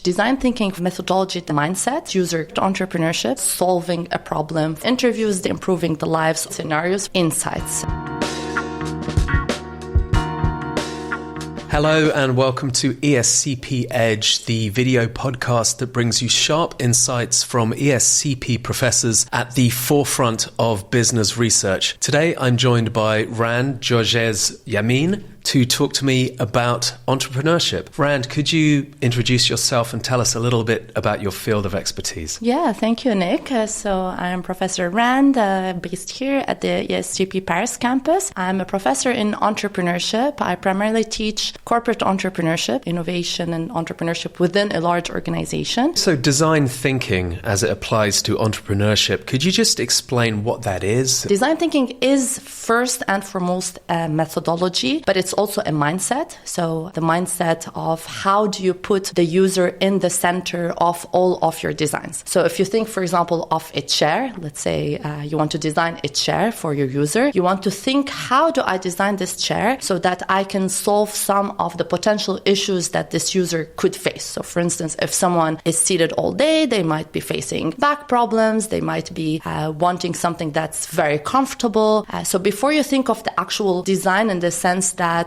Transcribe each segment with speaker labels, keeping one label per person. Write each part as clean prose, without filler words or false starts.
Speaker 1: design thinking methodology, the mindset, user entrepreneurship, solving a problem, interviews, improving the lives, scenarios, insights.
Speaker 2: Hello and welcome to ESCP Edge, the video podcast that brings you sharp insights from ESCP professors at the forefront of business research. Today I'm joined by Rand Gerges-Yammine to talk to me about entrepreneurship. Rand, could you introduce yourself and tell us a little bit about your field of expertise?
Speaker 1: Yeah, thank you, Nick. So I'm Professor Rand, based here at the ESCP Paris campus. I'm a professor in entrepreneurship. I primarily teach corporate entrepreneurship, innovation and entrepreneurship within a large organization.
Speaker 2: So design thinking as it applies to entrepreneurship, could you just explain what that is?
Speaker 1: Design thinking is first and foremost a methodology, but it's also a mindset. So the mindset of how do you put the user in the center of all of your designs. So if you think, for example, of a chair, let's say you want to design a chair for your user, you want to think, how do I design this chair so that I can solve some of the potential issues that this user could face? So for instance, if someone is seated all day, they might be facing back problems, they might be wanting something that's very comfortable. So before you think of the actual design in the sense that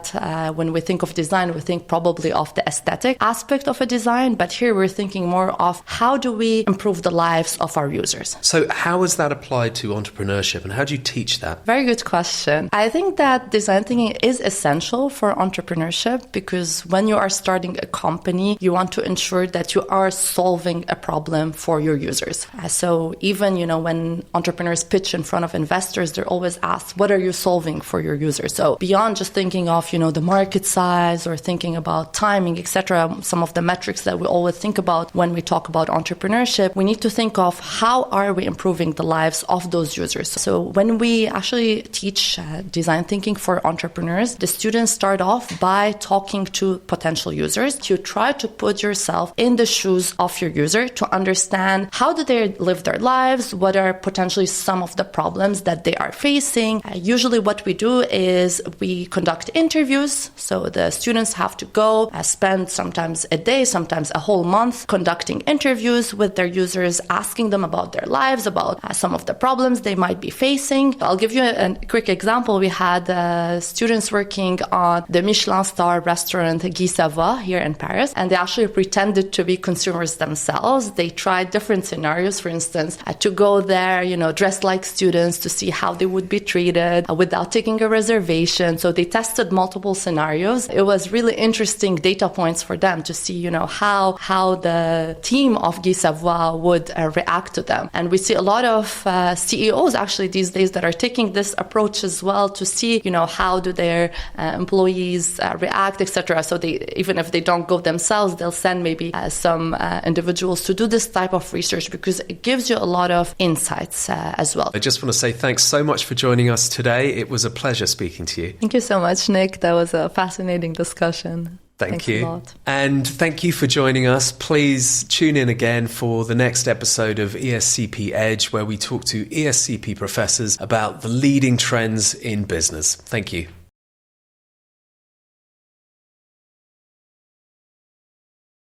Speaker 1: when we think of design, we think probably of the aesthetic aspect of a design, but here we're thinking more of how do we improve the lives of our users.
Speaker 2: So how is that applied to entrepreneurship and how do you teach that?
Speaker 1: Very good question. I think that design thinking is essential for entrepreneurship because when you are starting a company, you want to ensure that you are solving a problem for your users. So even, when entrepreneurs pitch in front of investors, they're always asked, what are you solving for your users? So beyond just thinking of the market size or thinking about timing, etc., some of the metrics that we always think about when we talk about entrepreneurship, we need to think of how are we improving the lives of those users. So when we actually teach design thinking for entrepreneurs, the students start off by talking to potential users. You try to put yourself in the shoes of your user to understand how do they live their lives, what are potentially some of the problems that they are facing. Usually what we do is we conduct interviews. So the students have to go spend sometimes a day, sometimes a whole month conducting interviews with their users, asking them about their lives, about some of the problems they might be facing. I'll give you a quick example. We had students working on the Michelin star restaurant Guy Savoy here in Paris, and they actually pretended to be consumers themselves. They tried different scenarios, for instance, to go there, dressed like students to see how they would be treated without taking a reservation. So they tested multiple scenarios. It was really interesting data points for them to see, how the team of Guy Savoy would react to them. And we see a lot of CEOs actually these days that are taking this approach as well to see, how do their employees react, etc. So they, even if they don't go themselves, they'll send maybe some individuals to do this type of research because it gives you a lot of insights as well.
Speaker 2: I just want to say thanks so much for joining us today. It was a pleasure speaking to you.
Speaker 1: Thank you so much, Nick. That was a fascinating discussion.
Speaker 2: Thanks
Speaker 1: you.
Speaker 2: A lot. And thank you for joining us. Please tune in again for the next episode of ESCP Edge, where we talk to ESCP professors about the leading trends in business. Thank you.